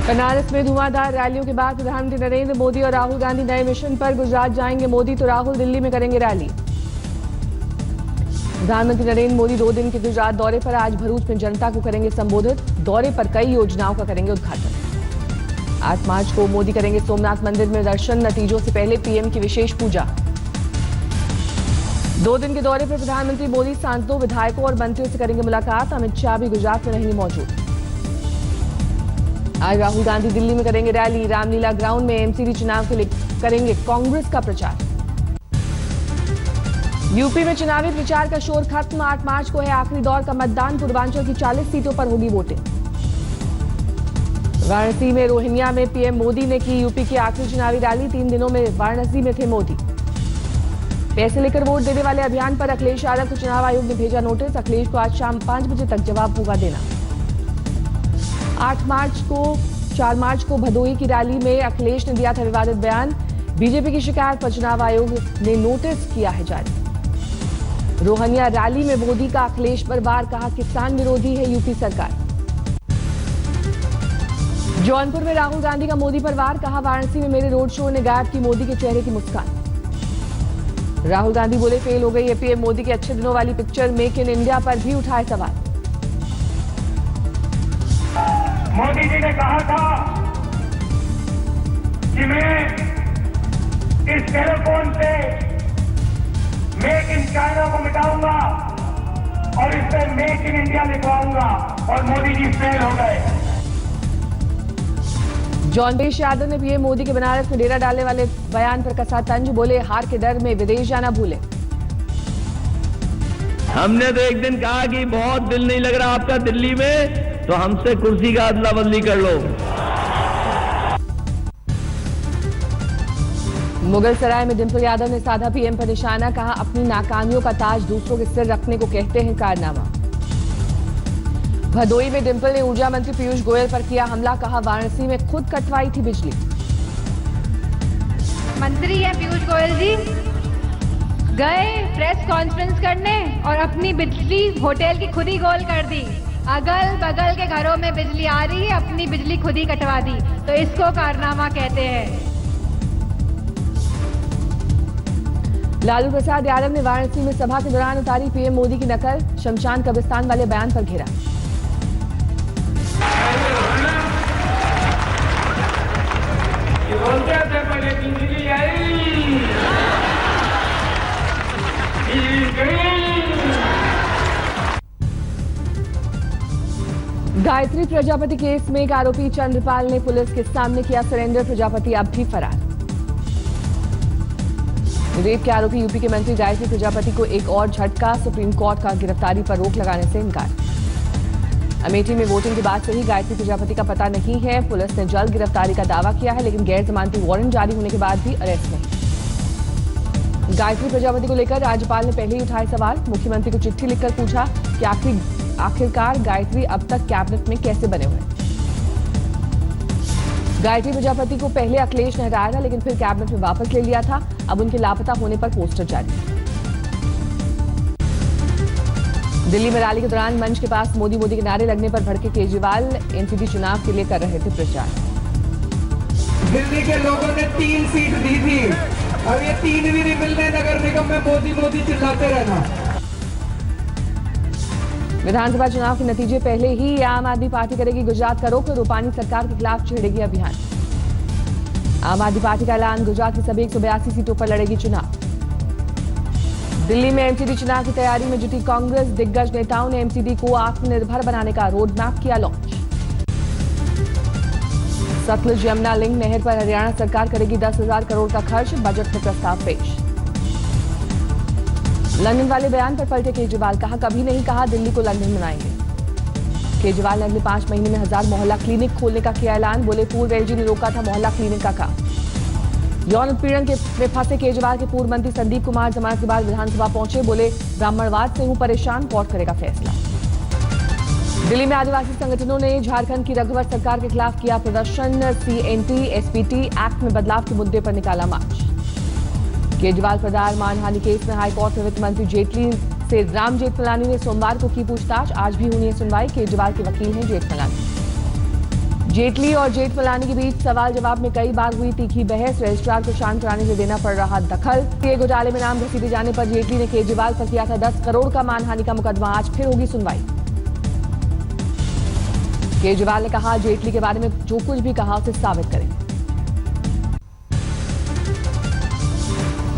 बनारस में धुआंधार रैलियों के बाद प्रधानमंत्री नरेंद्र मोदी और राहुल गांधी नए मिशन पर। गुजरात जाएंगे मोदी तो राहुल दिल्ली में करेंगे रैली। प्रधानमंत्री नरेंद्र मोदी 2 दिन के गुजरात दौरे पर आज भरूच में जनता को करेंगे संबोधित। दौरे पर कई योजनाओं का करेंगे उद्घाटन। 8 मार्च को मोदी करेंगे सोमनाथ मंदिर में दर्शन। नतीजों से पहले पीएम की विशेष पूजा। 2 दिन के दौरे पर प्रधानमंत्री मोदी सांसदों, विधायकों और मंत्रियों से करेंगे मुलाकात। अमित शाह भी गुजरात में रहेंगे मौजूद। आज राहुल गांधी दिल्ली में करेंगे रैली। रामलीला ग्राउंड में एमसीडी चुनाव के लिए करेंगे कांग्रेस का प्रचार। यूपी में चुनावी प्रचार का शोर खत्म। 8 मार्च को है आखिरी दौर का मतदान। पूर्वांचल की 40 सीटों पर होगी वोटिंग। वाराणसी में रोहिंग्या में पीएम मोदी ने की यूपी की आखिरी चुनावी रैली। 3 दिनों में वाराणसी में थे मोदी। पैसे लेकर वोट देने वाले अभियान पर अखिलेश यादव को चुनाव आयोग ने भेजा नोटिस। अखिलेश को आज शाम 5 बजे तक जवाब होगा देना। 4 मार्च को भदोही की रैली में अखिलेश ने दिया था विवादित बयान। बीजेपी की शिकायत पर चुनाव आयोग ने नोटिस किया है जारी। रोहिंग्या रैली में मोदी का अखिलेश पर वार। कहा किसान विरोधी है यूपी सरकार। जौनपुर में राहुल गांधी का मोदी पर वार। कहा वाराणसी में मेरे रोड शो ने गायब की मोदी के चेहरे की मुस्कान। राहुल गांधी बोले फेल हो गई है पीएम मोदी के अच्छे दिनों वाली पिक्चर। मेक इन इंडिया पर भी उठाए सवाल। मोदी जी ने कहा था कि मैं इस टेलीफोन से मेक इन चाइना को मिटाऊंगा और इस पर मेक इन इंडिया लिखवाऊंगा, और मोदी जी फेल हो गए। जॉनबेश यादव ने पीएम मोदी के बनारस में डेरा डालने वाले बयान पर कसा तंज। बोले हार के डर में विदेश जाना भूले। हमने तो एक दिन कहा कि बहुत दिल नहीं लग रहा आपका दिल्ली में, तो हमसे कुर्सी का अदला बदली कर लो। मुगल सराय में डिंपल यादव ने साधा पीएम पर निशाना। कहा अपनी नाकामियों का ताज दूसरों के सिर रखने को कहते हैं कारनामा। भदोही में डिंपल ने ऊर्जा मंत्री पीयूष गोयल पर किया हमला। कहा वाराणसी में खुद कटवाई थी बिजली। मंत्री हैं पीयूष गोयल जी, गए प्रेस कॉन्फ्रेंस करने और अपनी बिजली होटल की खुद ही गोल कर दी। अगल बगल के घरों में बिजली आ रही है, अपनी बिजली खुद ही कटवा दी। तो इसको कारनामा कहते हैं। लालू प्रसाद यादव ने वाराणसी में सभा के दौरान उतारी पीएम मोदी की नकल। शमशान कब्रिस्तान वाले बयान पर घेरा। गायत्री प्रजापति केस में एक आरोपी चंद्रपाल ने पुलिस के सामने किया सरेंडर। प्रजापति अब भी फरार। रेप के आरोपी यूपी के मंत्री गायत्री प्रजापति को एक और झटका। सुप्रीम कोर्ट का गिरफ्तारी पर रोक लगाने से इनकार। अमेठी में वोटिंग के बाद से ही गायत्री प्रजापति का पता नहीं है। पुलिस ने जल्द गिरफ्तारी का दावा किया है, लेकिन गैर जमानती वारंट जारी होने के बाद भी अरेस्ट नहीं। गायत्री प्रजापति को लेकर राज्यपाल ने पहले ही उठाए सवाल। मुख्यमंत्री को चिट्ठी लिखकर पूछा कि आखिरकार गायत्री अब तक कैबिनेट में कैसे बने हुए। गायत्री प्रजापति को पहले अखिलेश ने हटाया था, लेकिन फिर कैबिनेट में वापस ले लिया था। अब उनके लापता होने पर पोस्टर जारी। दिल्ली में रैली के दौरान मंच के पास मोदी मोदी के नारे लगने पर भड़के केजरीवाल। एमसीडी चुनाव के लिए कर रहे थे प्रचार। दिल्ली के लोगों ने 3 सीट दी थी, अब ये 3 भी नहीं मिलने। नगर निगम में मोदी मोदी चिल्लाते रहना। विधानसभा चुनाव के नतीजे पहले ही आम आदमी पार्टी करेगी गुजरात का रुख। रूपानी सरकार के खिलाफ छेड़ेगी अभियान। आम आदमी पार्टी का ऐलान। गुजरात की सभी 182 सीटों पर लड़ेगी चुनाव। दिल्ली में एमसीडी चुनाव की तैयारी में जुटी कांग्रेस। दिग्गज नेताओं ने एमसीडी को आत्मनिर्भर बनाने का रोड मैप किया लॉन्च। सतलुज यमुना लिंक नहर पर हरियाणा सरकार करेगी 10,000 करोड़ का खर्च। बजट में प्रस्ताव पेश। लंदन वाले बयान पर पलटे केजरीवाल। कहा कभी नहीं कहा दिल्ली को लंदन बनाएंगे। केजरीवाल ने अगले 5 महीने में 1000 मोहल्ला क्लिनिक खोलने का किया ऐलान। बोले पूर्व एलजी ने रोका था मोहल्ला क्लिनिक का काम। यौन उत्पीड़न में फंसे केजरीवाल के पूर्व मंत्री संदीप कुमार जमानत के बाद विधानसभा पहुंचे। बोले ब्राह्मणवाद से हूं परेशान, कोर्ट करेगा फैसला। दिल्ली में आदिवासी संगठनों ने झारखंड की रघुवर सरकार के खिलाफ किया प्रदर्शन। सीएनटी एसपीटी एक्ट में बदलाव के मुद्दे पर निकाला मार्च। केजरीवाल पर दायर मानहानि केस में हाईकोर्ट में वित्त मंत्री जेटली से राम जेठमलानी ने सोमवार को की पूछताछ। आज भी होनी है सुनवाई। केजरीवाल के वकील हैं जेठमलानी। जेटली और जेठमलानी के बीच सवाल जवाब में कई बार हुई तीखी बहस। रजिस्ट्रार को शांत कराने से देना पड़ रहा दखल। ये घोटाले में नाम घसीटे जाने पर जेटली ने केजरीवाल पर किया था 10 करोड़ का मानहानि का मुकदमा। आज फिर होगी सुनवाई। केजरीवाल ने कहा जेटली के बारे में जो कुछ भी कहा उसे साबित करें।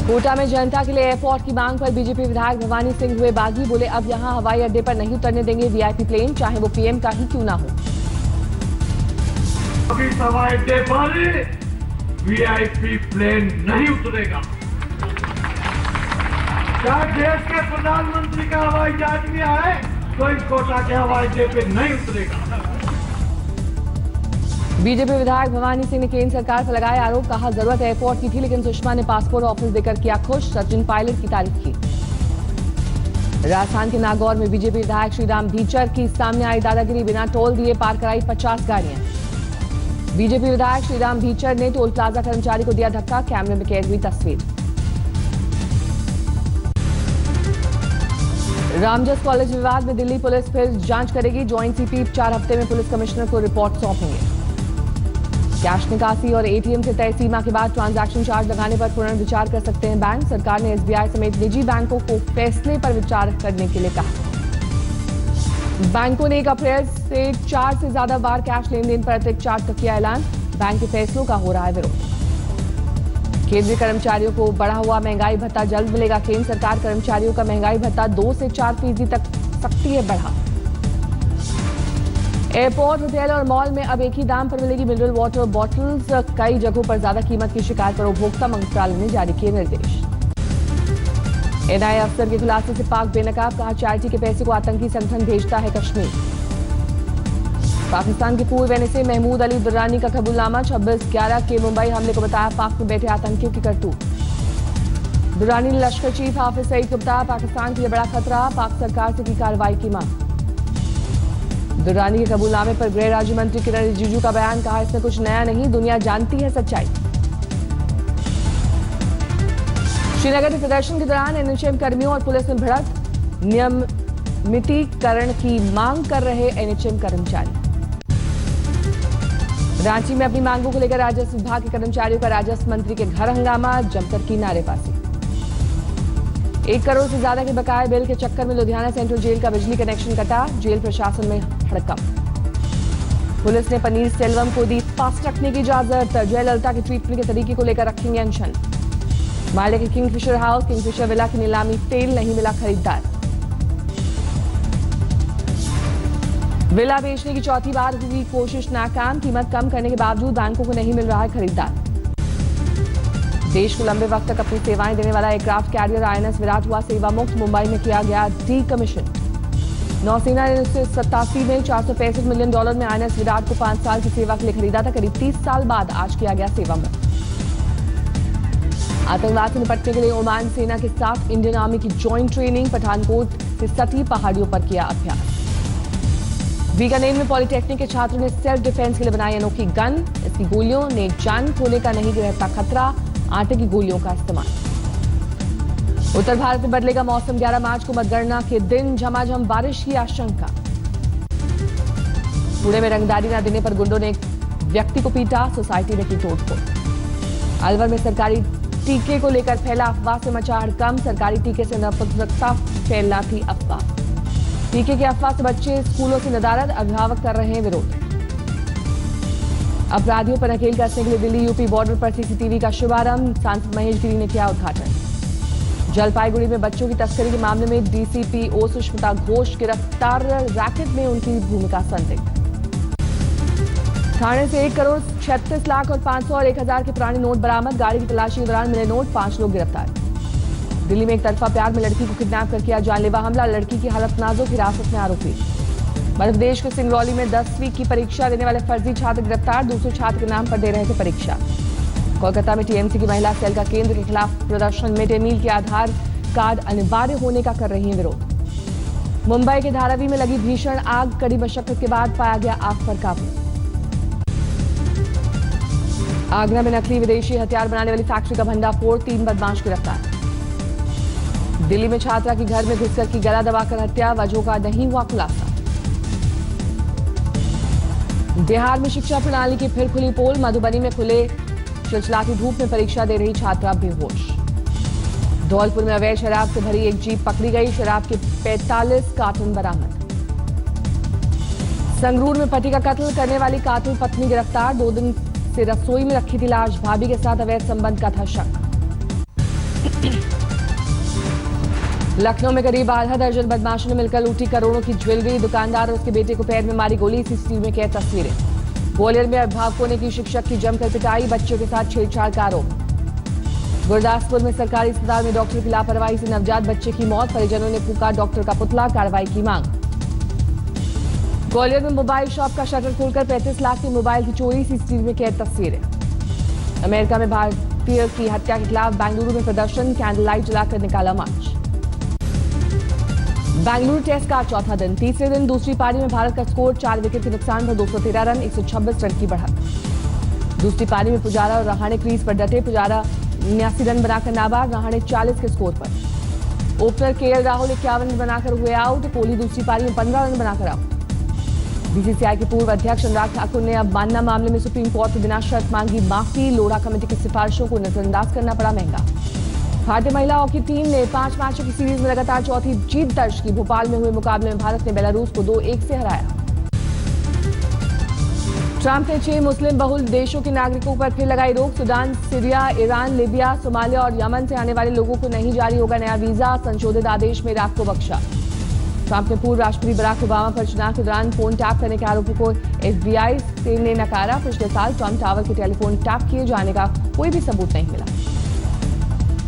कोटा में जनता के लिए एयरपोर्ट की मांग पर बीजेपी विधायक भवानी सिंह हुए बागी। बोले अब यहां हवाई अड्डे पर नहीं उतरने देंगे वीआईपी प्लेन, चाहे वो पीएम का ही क्यों ना हो। अभी हवाई अड्डे पर वीआईपी प्लेन नहीं उतरेगा। क्या देश के प्रधानमंत्री का हवाई जहाज भी आए तो इस कोटा के हवाई अड्डे पे नहीं उतरेगा। बीजेपी विधायक भवानी सिंह ने केंद्र सरकार पर लगाया आरोप। कहा जरूरत एयरपोर्ट की थी लेकिन सुषमा ने पासपोर्ट ऑफिस देकर किया खुश। सचिन पायलट की तारीफ की। राजस्थान के नागौर में बीजेपी विधायक श्रीराम भीचर की सामने आई दादागिरी। बिना टोल दिए पार कराई 50 गाड़ियां। बीजेपी विधायक श्रीराम भीचर ने टोल प्लाजा कर्मचारी को दिया धक्का। कैमरे में कैद हुई तस्वीर। रामजस कॉलेज विवाद में दिल्ली पुलिस फिर जांच करेगी। ज्वाइंट सीपी 4 हफ्ते में पुलिस कमिश्नर को रिपोर्ट सौंपेंगे। कैश निकासी और एटीएम से तय सीमा के बाद ट्रांजैक्शन चार्ज लगाने पर पुनर्विचार कर सकते हैं बैंक। सरकार ने एसबीआई समेत निजी बैंकों को फैसले पर विचार करने के लिए कहा। बैंकों ने 1 अप्रैल से 4 से ज्यादा बार कैश लेन देन पर अतिरिक्त चार्ज का किया ऐलान। बैंक के फैसलों का हो रहा है विरोध। केंद्रीय कर्मचारियों को बढ़ा हुआ महंगाई भत्ता जल्द मिलेगा। केंद्र सरकार कर्मचारियों का महंगाई भत्ता 2 से 4% तक सकती है बढ़ा। एयरपोर्ट, होटल और मॉल में अब एक ही दाम पर मिलेगी मिनरल वाटर बॉटल्स। कई जगहों पर ज्यादा कीमत की शिकायत पर उपभोक्ता मंत्रालय ने जारी किए निर्देश। एनआईए अफसर के खुलासे से पाक बेनकाब। कहा चैरिटी के पैसे को आतंकी संगठन भेजता है कश्मीर। पाकिस्तान के पूर्व एनएसए महमूद अली दुर्रानी का कबूलनामा। 26/11 के मुंबई हमले को बताया पाक में बैठे आतंकियों की करतूत। दुर्रानी ने लश्कर चीफ हाफिज सईद को बताया पाकिस्तान के लिए बड़ा खतरा। पाक सरकार से की कार्रवाई की मांग। दुर्रानी के कबूलनामे पर गृह राज्य मंत्री किरण रिजिजू का बयान। कहा इसमें कुछ नया नहीं, दुनिया जानती है सच्चाई। श्रीनगर में प्रदर्शन के दौरान एनएचएम कर्मियों और पुलिस में भिड़ंत। नियमितीकरण की मांग कर रहे एनएचएम कर्मचारी। रांची में अपनी मांगों को लेकर राजस्व विभाग के कर्मचारियों का राजस्व मंत्री के घर हंगामा। जमकर की नारेबाजी। 1 करोड़ से ज्यादा के बकाये बिल के चक्कर में लुधियाना सेंट्रल जेल का बिजली कनेक्शन कटा। जेल प्रशासन में हड़कंप। पुलिस ने पनीर सेल्वम को दी फास्ट रखने की इजाजत। जयललिता के ट्रीटमेंट के तरीके को लेकर रखेंगे अनशन। माले के किंगफिशर हाउस, किंगफिशर विला की नीलामी फेल, नहीं मिला खरीदार। विला बेचने की चौथी बार हुई कोशिश नाकाम। कीमत कम करने के बावजूद बैंकों को नहीं मिल रहा है खरीदार। देश को लंबे वक्त तक अपनी सेवाएं देने वाला एयरक्राफ्ट कैरियर आईएनएस विराट हुआ सेवा मुक्त। मुंबई में किया गया डीकमीशन। नौसेना ने 1987 में $465 मिलियन में आईएनएस विराट को 5 साल की सेवा के लिए खरीदा था। करीब 30 साल बाद आज किया गया सेवा मुक्त। आतंकवाद से निपटने के लिए ओमान सेना के साथ इंडियन आर्मी की ज्वाइंट ट्रेनिंग। पठानकोट से सटी पहाड़ियों पर किया अभ्यास। बीकानेर में पॉलिटेक्निक के छात्रों ने सेल्फ डिफेंस के लिए बनाई अनोखी गन। इसकी गोलियों ने जान खोने का नहीं रहता खतरा। आटे की गोलियों का इस्तेमाल। उत्तर भारत में बदलेगा मौसम। 11 मार्च को मतगणना के दिन झमाझम बारिश की आशंका। पुणे में रंगदारी न देने पर गुंडों ने एक व्यक्ति को पीटा। सोसाइटी में की तोड़फोड़। अलवर में सरकारी टीके को लेकर फैला अफवाह से मचा हड़कंप। सरकारी टीके से नपुंसकता फैलना थी अफवाह। टीके की अफवाह से बच्चे स्कूलों से नदारद। अभिभावक कर रहे हैं विरोध। अपराधियों पर नकेल कसने के लिए दिल्ली यूपी बॉर्डर पर सीसीटीवी का शुभारंभ। सांसद महेश गिरी ने किया उद्घाटन। जलपाईगुड़ी में बच्चों की तस्करी के मामले में डीसीपीओ सुष्मिता घोष गिरफ्तार। रैकेट में उनकी भूमिका संदिग्ध। थाने से 1 करोड़ 36 लाख और 500 और 1000 के पुराने नोट बरामद। गाड़ी की तलाशी के दौरान मिले नोट। 5 लोग गिरफ्तार। दिल्ली में एक तरफा प्यार में लड़की को किडनैप कर किया जानलेवा हमला। लड़की की हालत नाजुक, हिरासत में आरोपी। मध्य प्रदेश के सिंगरौली में 10वीं की परीक्षा देने वाले फर्जी छात्र गिरफ्तार। दूसरे छात्र के नाम पर दे रहे थे परीक्षा। कोलकाता में टीएमसी की महिला सेल का केंद्र के खिलाफ प्रदर्शन। मिड डे मील के आधार कार्ड अनिवार्य होने का कर रही है विरोध। मुंबई के धारावी में लगी भीषण आग। कड़ी मशक्कत के बाद पाया गया आग पर काबू। आगरा में नकली विदेशी हथियार बनाने वाली फैक्ट्री का भंडाफोड़। 3 बदमाश गिरफ्तार। दिल्ली में छात्रा के घर में घुसकर की गला दबाकर हत्या। वजहों का नहीं हुआ खुलासा। बिहार में शिक्षा प्रणाली की फिर खुली पोल। मधुबनी में खुले चिलचिलाती धूप में परीक्षा दे रही छात्रा बेहोश। धौलपुर में अवैध शराब से भरी एक जीप पकड़ी गई। शराब के 45 कार्टन बरामद। संगरूर में पति का कत्ल करने वाली कातिल पत्नी गिरफ्तार। 2 दिन से रसोई में रखी थी लाश। भाभी के साथ अवैध संबंध का था शक। लखनऊ में करीब आधा दर्जन बदमाशों ने मिलकर लूटी करोड़ों की ज्वेलरी। दुकानदार और उसके बेटे को पैर में मारी गोली। सीसीटीवी में कैद तस्वीरें। ग्वालियर में अभिभावकों ने की शिक्षक की जमकर पिटाई। बच्चों के साथ छेड़छाड़ का आरोप। गुरदासपुर में सरकारी अस्पताल में डॉक्टर की लापरवाही से नवजात बच्चे की मौत। परिजनों ने फूका डॉक्टर का पुतला। कार्रवाई की मांग। ग्वालियर में मोबाइल शॉप का शटर खोलकर 35 लाख के मोबाइल की चोरी। सीसीटीवी में कैद तस्वीरें। अमेरिका में भारतीय की हत्या के खिलाफ बेंगलुरु में प्रदर्शन। कैंडल लाइट जलाकर निकाला मार्च। बेंगलुरु टेस्ट का चौथा दिन। तीसरे दिन दूसरी पारी में भारत का स्कोर 4 विकेट के नुकसान पर 213 रन 126 रन की बढ़त। दूसरी पारी में पुजारा और रहाणे क्रीज पर डटे। पुजारा 79 रन बनाकर नाबाद। रहाणे 40 के स्कोर पर। ओपनर केएल राहुल 51 रन बनाकर हुए आउट। कोहली दूसरी पारी में 15 रन बनाकर आउट। बीसीसीआई के पूर्व अध्यक्ष अनुराग ठाकुर ने अब मानना मामले में सुप्रीम कोर्ट से बिना शर्त मांगी माफी। लोढ़ा कमेटी की सिफारिशों को नजरअंदाज करना पड़ा महंगा। भारतीय महिला हॉकी टीम ने 5 मैचों की सीरीज में लगातार चौथी जीत दर्ज की। भोपाल में हुए मुकाबले में भारत ने बेलारूस को 2-1 से हराया। ट्रंप ने 6 मुस्लिम बहुल देशों के नागरिकों पर फिर लगाई रोक। Sudan, Syria, Iran, Libya, Somalia और यमन से आने वाले लोगों को नहीं जारी होगा नया वीजा। संशोधित आदेश में इराक को बख्शा। ट्रंप ने पूर्व राष्ट्रपति बराक ओबामा पर चुनाव के दौरान फोन टैप करने के आरोपों को एफबीआई ने नकारा। पिछले साल ट्रंप टावर के टेलीफोन टैप किए जाने का कोई भी सबूत नहीं मिला।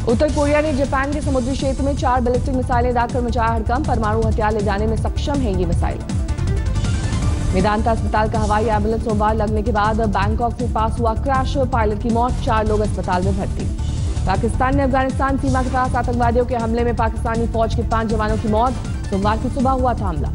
उत्तर कोरिया ने जापान के समुद्री क्षेत्र में 4 बैलिस्टिक मिसाइलें दागकर मचाया हड़कंप। परमाणु हथियार ले जाने में सक्षम है ये मिसाइल। मेदांता अस्पताल का हवाई एम्बुलेंस सोमवार लगने के बाद बैंकॉक से पास हुआ क्रैश। पायलट की मौत। 4 लोग अस्पताल में भर्ती। पाकिस्तान ने अफगानिस्तान सीमा के पास आतंकवादियों के हमले में पाकिस्तानी फौज के 5 जवानों की मौत। सोमवार की सुबह हुआ था हमला।